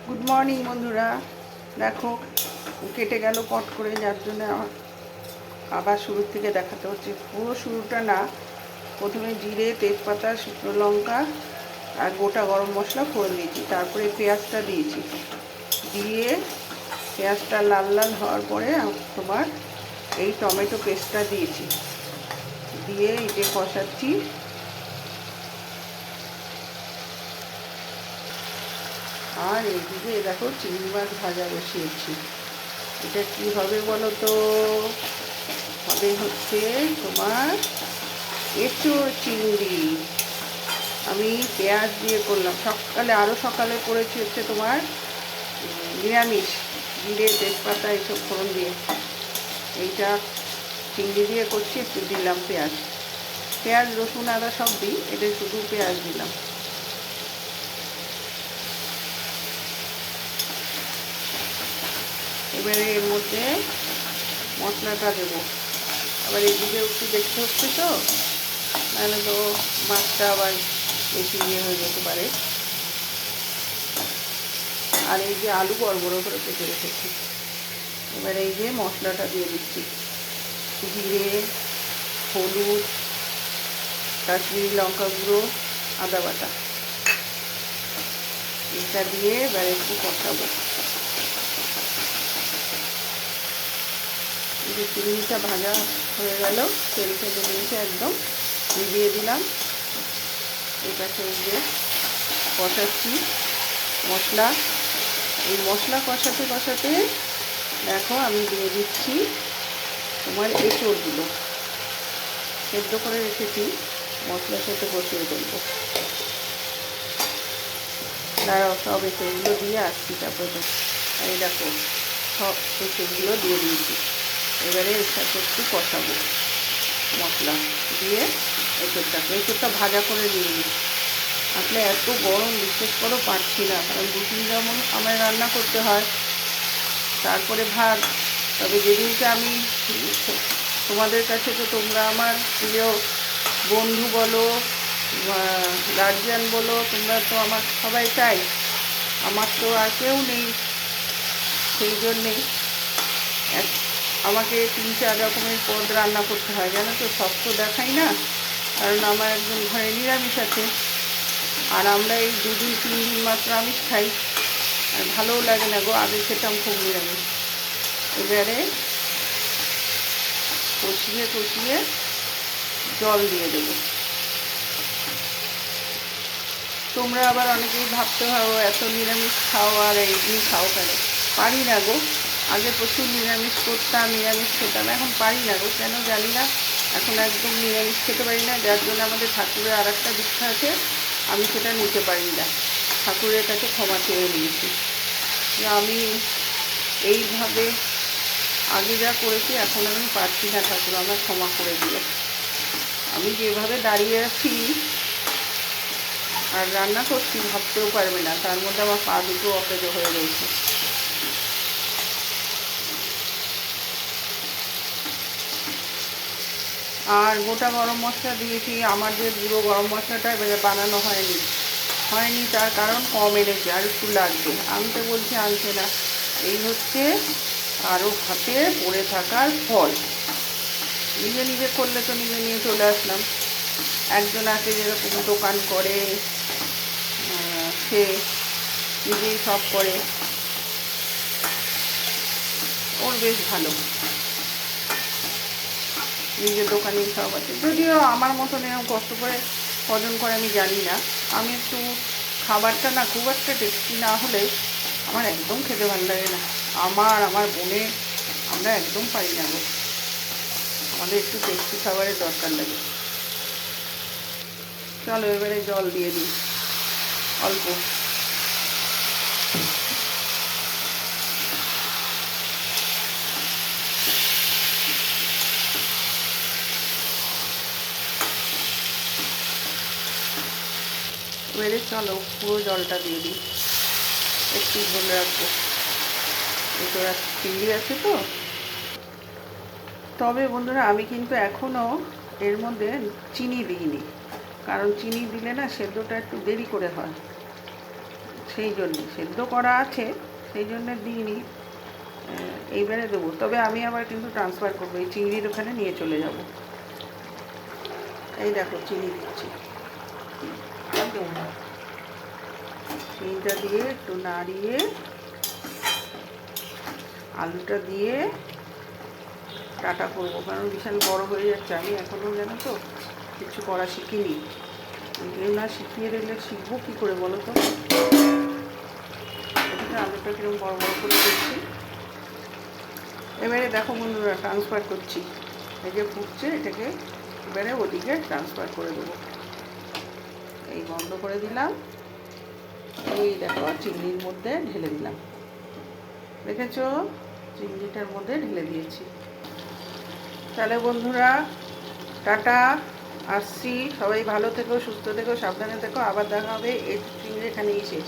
Good morning বন্ধুরা। দেখো কেটে গেল পট করে, যার জন্য আমার আবার শুরুর থেকে দেখাতে হচ্ছে। পুরো শুরুটা না, প্রথমে জিরে, তেজপাতা, শুকনো লঙ্কা আর গোটা গরম মশলা ফোড়ন দিয়েছি, তারপরে পেঁয়াজটা দিয়েছি, দিয়ে পেঁয়াজটা লাল লাল হওয়ার পরে তোমার এই টমেটো পেস্টটা দিয়েছি, দিয়ে এতে কষাচ্ছি। আর এইদিকে দেখো চিংড়ি মাছ ভাজা বসিয়েছি। এটা কি হবে বলো তো? হবে হচ্ছে তোমার এঁচোড় চিংড়ি। আমি পেঁয়াজ দিয়ে করলাম, সকালে করেছি হচ্ছে তোমার নিরামিষ, জিরে তেজপাতা এইসব ফোড়ন দিয়ে। এইটা চিংড়ি দিয়ে করছি, একটু দিলাম পেঁয়াজ রসুন আদা সব দিই, এটা শুধু পেঁয়াজ দিলাম। এবারে এর মধ্যে মশলাটা দেবো। আবার এদিকে একটু দেখতে হচ্ছে তো, নাহলে তো মাছটা আবার বেশি হয়ে যেতে পারে। আর এই যে আলু বড় বড় করে কেটে রেখেছি। এবার এই যে মশলাটা দিয়ে দিচ্ছি, জিরে, হলুদ, কাশ্মীরি লঙ্কা গুঁড়ো, আদা বাটা, এটা দিয়ে এবার একটু কষাবো। এই যে চিংড়িটা ভাজা হয়ে গেল, তেল ফেলে নিয়েছে একদম, দিয়ে দিলাম। এই পাশে এই যে কষাচ্ছি মশলা। এই মশলা কষাতে কষাতে দেখো আমি দিয়ে দিচ্ছি তোমার এঁচোড়গুলো সেদ্ধ করে রেখেছি, মশলার সাথে বসিয়ে দেবো। দাঁড়াও, সব এঁচোড়গুলো দিয়ে আসছি তারপরে। এই দেখো সব এঁচোড়গুলো দিয়ে দিয়েছি। এবারে এর সাথে একটু কষাবো মশলা দিয়ে। এঁচোড়টা ভাজা করে দিয়ে দিই। আসলে এত গরম বিশেষ করে পারছি না, কারণ দুদিন যেমন আমার রান্না করতে হয়, তারপরে ভাত। তবে যেদিনকে আমি তোমাদের কাছে, তো তোমরা আমার প্রিয় বন্ধু বলো, গার্জিয়ান বলো, তোমরা তো আমার সবাই চাই, আমার তো আর কেউ নেই। সেই জন্যে আমাকে 3-4 রকমের পদ রান্না করতে হয়, জানো তো। সব তো দেখাই না, কারণ আমার একজন ঘরে নিরামিষ আছে, আর আমরা এই 2-3 দিন মাত্র আমিষ খাই, আর ভালোও লাগে না গো। আগে খেতাম খুব নিরামিষ। এবারে কষিয়ে কষিয়ে জল দিয়ে দেবো। তোমরা আবার অনেকেই ভাবতে পারো এত নিরামিষ খাও আর এই দিন খাও কেন? পারি না গো। আগে প্রচুর নিরামিষ করতাম, নিরামিষ খেতাম, এখন পারি না গো, কেন জানি না। এখন একদম নিরামিষ খেতে পারি না, যার জন্য আমাদের ঠাকুরের আর একটা দীক্ষা আছে, আমি সেটা নিতে পারি না। ঠাকুরের কাছে ক্ষমা চেয়ে নিয়েছি যে আমি এইভাবে আগে যা করেছি এখন আমি পারছি না, ঠাকুর আমার ক্ষমা করে দিল। আমি যেভাবে দাঁড়িয়ে আছি আর রান্না করছি ভাবতেও পারবে না, তার মধ্যে আমার পা দুটো অকেজ হয়ে রয়েছে। আর গোটা গরম মশলা দিয়েছি, আমার যে গুঁড়ো গরম মশলাটা বানানো হয়নি তার কারণ কম এনেছে, আর একটু লাগবে। আনতে বলছে, আনছে না। এই হচ্ছে আরও হাতে পড়ে থাকার ফল। নিজে নিজে করলে তো নিজে নিয়ে চলে আসলাম। একজন আছে যেরকম দোকান করে, সে নিজেই সব করে, ওর বেশ ভালো, নিজের দোকানে সব আছে। যদিও আমার মতন এরকম কষ্ট করে কজন করে আমি জানি না। আমি একটু খাবারটা না খুব একটা টেস্টি না হলে আমার একদম খেতে ভালো লাগে না। আমার বোনের আমরা একদম পারি না গো, আমাদের একটু টেস্টি খাবারের দরকার লাগে। চলো এবারে জল দিয়ে দিই অল্প। এবারে চলো পুরো জলটা দিয়ে দিই, একটু ঝোল রাখবো, একটু চিংড়ি আছে তো। তবে বন্ধুরা আমি কিন্তু এখনও এর মধ্যে চিনি দিইনি, কারণ চিনি দিলে না সেদ্ধটা একটু দেরি করে হয়। সেই জন্যে সেদ্ধ করা আছে, সেই জন্যে দিইনি। এইবারে দেবো, তবে আমি আবার কিন্তু ট্রান্সফার করবো, এই চিংড়ির ওখানে নিয়ে চলে যাব। এই দেখো চিনি দিচ্ছি, আর দেবো না। চিনিটা দিয়ে একটু নাড়িয়ে আলুটা দিয়ে টাটা করবো, কারণ বিশাল বড় হয়ে যাচ্ছে। আমি এখনও জানো তো কিছু করা শিখিনি, কেউ না শিখিয়ে দিলে শিখবো কী করে বলো তো। এখানে আলুটা কিরকম বড় বড় করে দিচ্ছি। এবারে দেখো বন্ধুরা, ট্রান্সফার করছি। এই যে ফুটছে, এটাকে এবারে ওদিকে ট্রান্সফার করে দেবো। এই বন্ধ করে দিলাম, এই দেখো চিংড়ির মধ্যে ঢেলে দিলাম। দেখেছো, চিংড়িটার মধ্যে ঢেলে দিয়েছি। তাহলে বন্ধুরা টাটা, আসছি। সবাই ভালো থেকো, সুস্থ থেকো, সাবধানে থেকো। আবার দেখা হবে। এই চিংড়ি এখানেই শেষ।